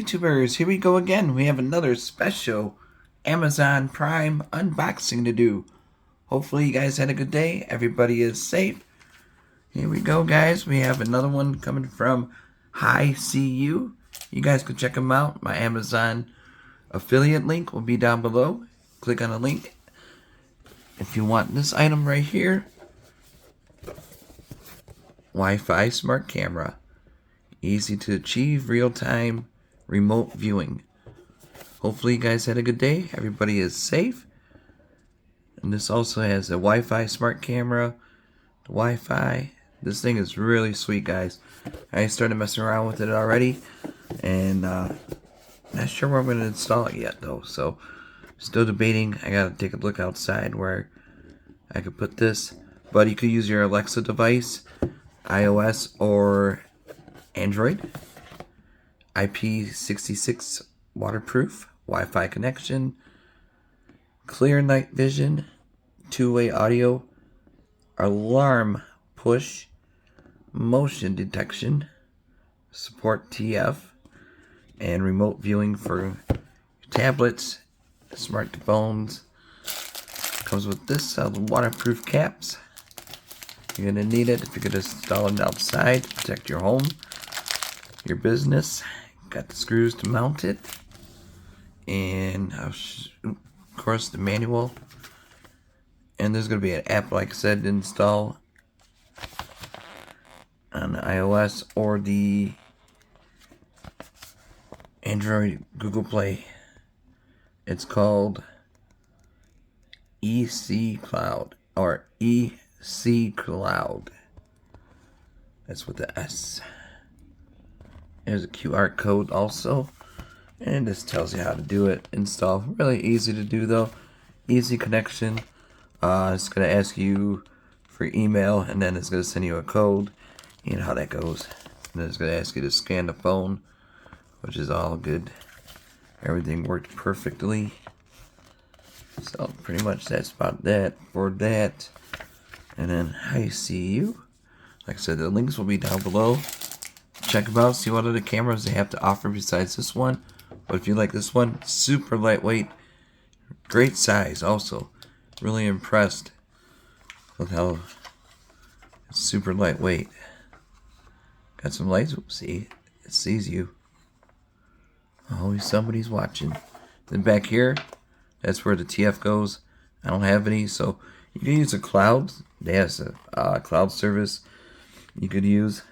YouTubers, here we go again. We have another special Amazon Prime unboxing to do. Hopefully you guys had a good day. Everybody is safe. Here we go, guys. We have another one coming from Hiseeu. You guys can check them out. My Amazon affiliate link will be down below. Click on the link if you want this item right here. Wi-Fi smart camera. Easy to achieve real-time remote viewing. Hopefully you guys had a good day. Everybody is safe. And this also has a Wi-Fi smart camera. Wi-Fi. This thing is really sweet, guys. I started messing around with it already. And not sure where I'm going to install it yet, though. So, still debating. I got to take a look outside where I could put this. But you could use your Alexa device, iOS or Android. IP66 waterproof, Wi-Fi connection, clear night vision, two-way audio, alarm push, motion detection, support TF, and remote viewing for tablets, smartphones. Comes with this waterproof caps. You're going to need it if you're going to install it outside to protect your home, your business. Got the screws to mount it. And, of course, the manual. And there's going to be an app, like I said, to install on the iOS or the Android Google Play. It's called EC Cloud or EC Cloud. That's with the S. There's a QR code also. And this tells you how to do it. Install. Really easy to do though. Easy connection. It's going to ask you for email, and then it's going to send you a code. You know how that goes. And then it's going to ask you to scan the phone, which is all good. Everything worked perfectly. So pretty much that's about that for that. And then Hiseeu. Like I said, the links will be down below. Check them out, see what other cameras they have to offer besides this one. But if you like this one, super lightweight, great size also. Really impressed with how it's super lightweight. Got some lights. See, it sees you. Always somebody's watching. Then back here, that's where the TF goes. I don't have any, so you can use a cloud. They have a cloud service you could use.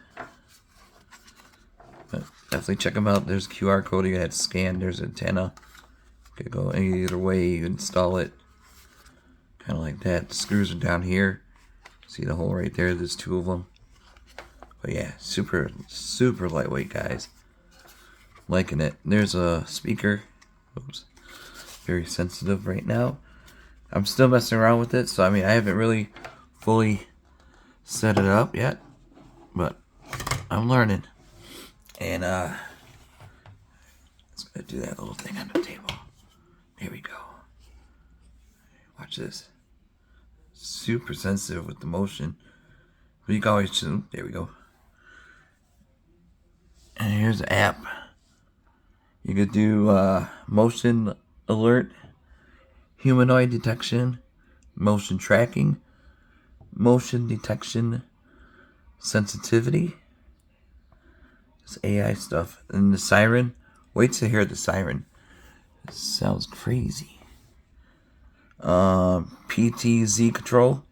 But definitely check them out. There's a QR code you had to scan. There's an antenna. You could go either way. You install it. Kind of like that. The screws are down here. See the hole right there? There's two of them. But yeah, super, super lightweight, guys. Liking it. There's a speaker. Oops. Very sensitive right now. I'm still messing around with it, so I mean, I haven't really fully set it up yet. But I'm learning. And let's go do that little thing on the table. There we go. Watch this. Super sensitive with the motion. But you can always, there we go. And here's the app. You could do motion alert, humanoid detection, motion tracking, motion detection, sensitivity. It's AI stuff. And the Siren. Wait to hear the Siren. It sounds crazy. PTZ control.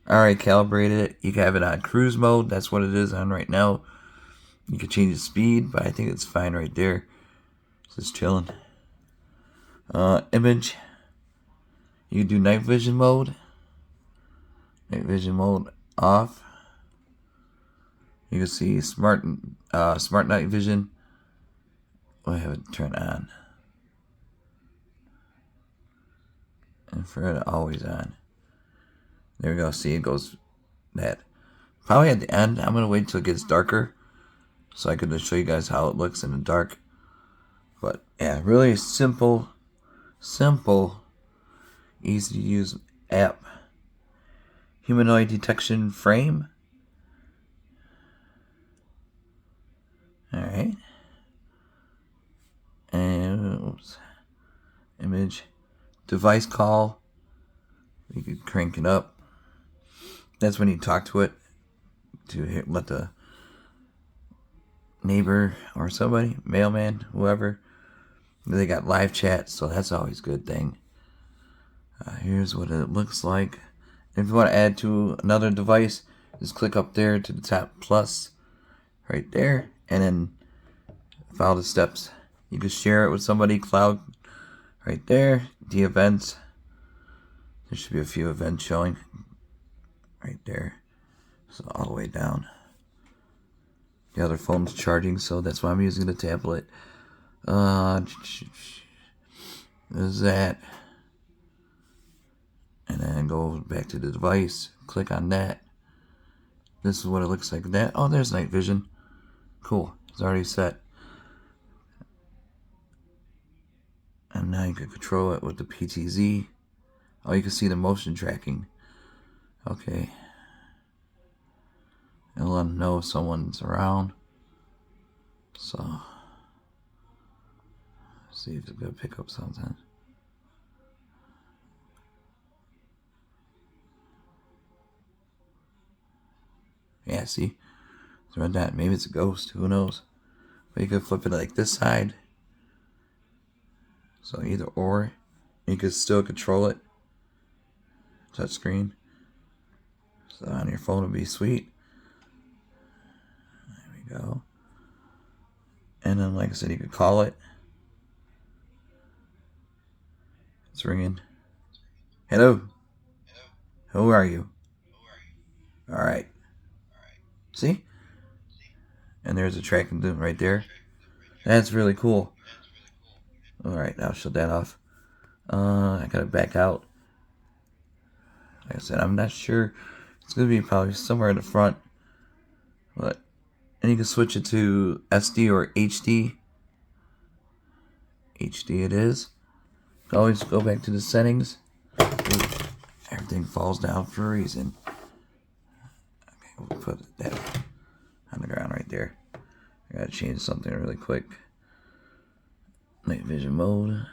Alright, calibrated it. You can have it on cruise mode. That's what it is on right now. You can change the speed, but I think it's fine right there. Just chilling. Image. You can do night vision mode. Night vision mode off. You can see smart night vision. I have it turned on. And for it, always on. There we go. See, it goes that. Probably at the end, I'm going to wait until it gets darker, so I can just show you guys how it looks in the dark. But yeah, really simple, easy to use app. Humanoid detection frame. Alright. image, device call. You could crank it up. That's when you talk to it to let the neighbor or somebody, mailman, whoever. They got live chat, so that's always a good thing. Here's what it looks like. If you want to add to another device, just click up there to the top plus right there, and then follow the steps. You can share it with somebody, cloud right there, the events. There should be a few events showing right there. So all the way down. The other phone's charging, so that's why I'm using the tablet. There's that. And then go back to the device. Click on that. This is what it looks like. That. Oh, there's night vision. Cool. It's already set. And now you can control it with the PTZ. Oh, you can see the motion tracking. Okay. It'll let them know if someone's around. So, see if it's gonna pick up something. Yeah, see? It's right that. Maybe it's a ghost. Who knows? But you can flip it like this side. So either or. You can still control it. Touch screen. So on your phone would be sweet. There we go. And then, like I said, you could call it. It's ringing. Hello. Who are you? Alright. See? And there's a tracking right there. That's really cool. Alright, now shut that off. I gotta back out. Like I said, I'm not sure. It's gonna be probably somewhere in the front. But, and you can switch it to SD or HD. HD it is. Always go back to the settings. Everything falls down for a reason. Okay, we'll put that on the ground right there. I gotta change something really quick. Night vision mode.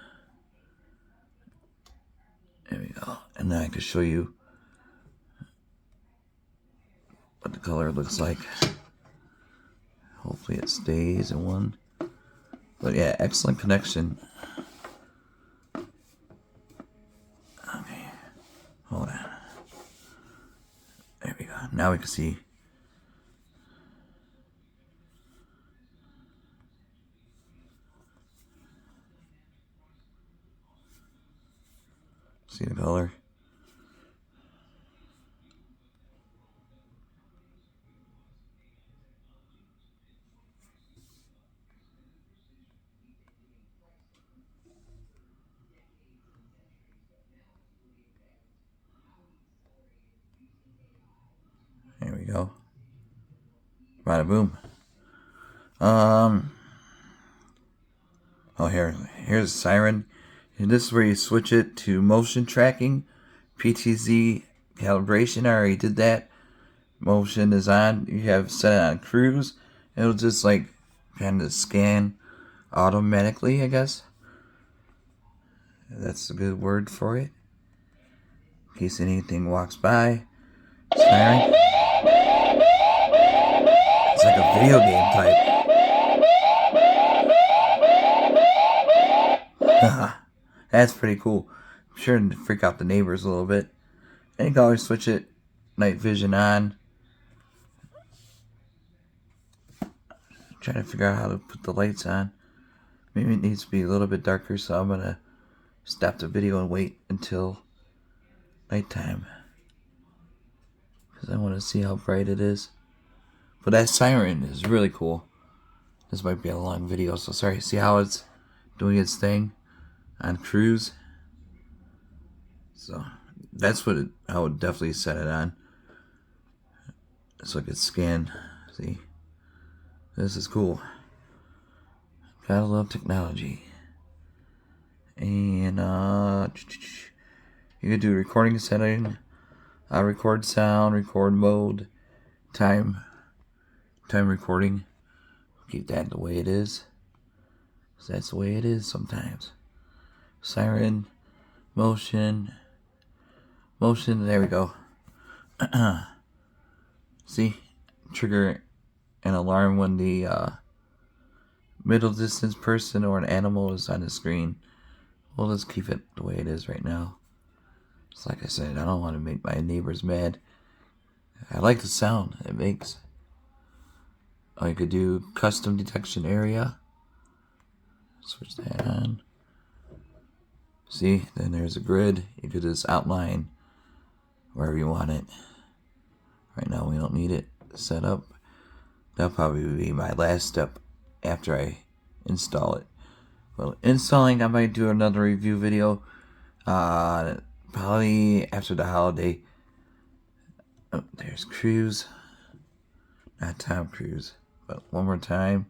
There we go. And now I can show you what the color looks like. Hopefully it stays in one. But yeah, excellent connection. Okay. Hold on. There we go. Now we can see. See the color? There we go. Bada boom. Oh, here's Siren. And this is where you switch it to motion tracking, PTZ calibration. I already did that. Motion is on. You have set it on cruise. It'll just like kind of scan automatically, I guess. That's a good word for it. In case anything walks by. Siren. It's like a video game type. That's pretty cool. I'm sure to freak out the neighbors a little bit. And you can always switch it. Night vision on. Trying to figure out how to put the lights on. Maybe it needs to be a little bit darker, so I'm gonna stop the video and wait until nighttime. Because I want to see how bright it is. But that siren is really cool. This might be a long video, so sorry. See how it's doing its thing on cruise? So that's what I would definitely set it on. So I could scan. See? This is cool. Gotta love technology. And you can do recording setting, record sound, record mode, time recording. Keep that the way it is. 'Cause that's the way it is sometimes. Siren, motion, there we go. See? Trigger an alarm when the middle distance person or an animal is on the screen. Well, let's keep it the way it is right now. It's like I said, I don't want to make my neighbors mad. I like the sound it makes. Oh, you could do custom detection area. Switch that on. See, then there's a grid. You could just outline wherever you want it. Right now we don't need it set up. That'll probably be my last step after I install it. Well, installing, I might do another review video. Probably after the holiday. Oh, there's Cruise. Not Tom Cruise, but one more time.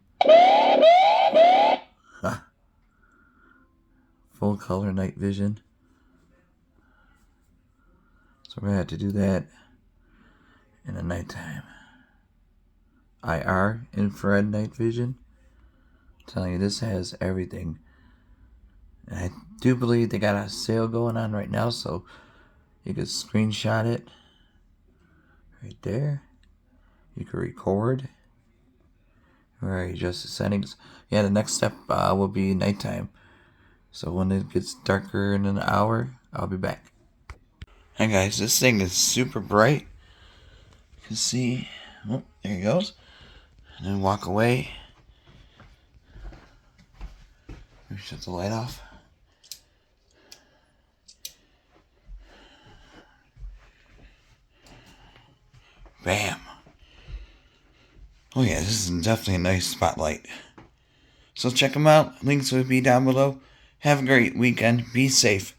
Full color night vision. So we're gonna have to do that in the nighttime. IR, infrared night vision. I'm telling you, this has everything. And I do believe they got a sale going on right now, so you could screenshot it right there. You could record or adjust the settings. Yeah, the next step will be nighttime. So when it gets darker in an hour, I'll be back. Hey guys, this thing is super bright. You can see, oh, there he goes. And then walk away. Let me shut the light off. Bam. Oh yeah, this is definitely a nice spotlight. So check them out. Links will be down below. Have a great weekend. Be safe.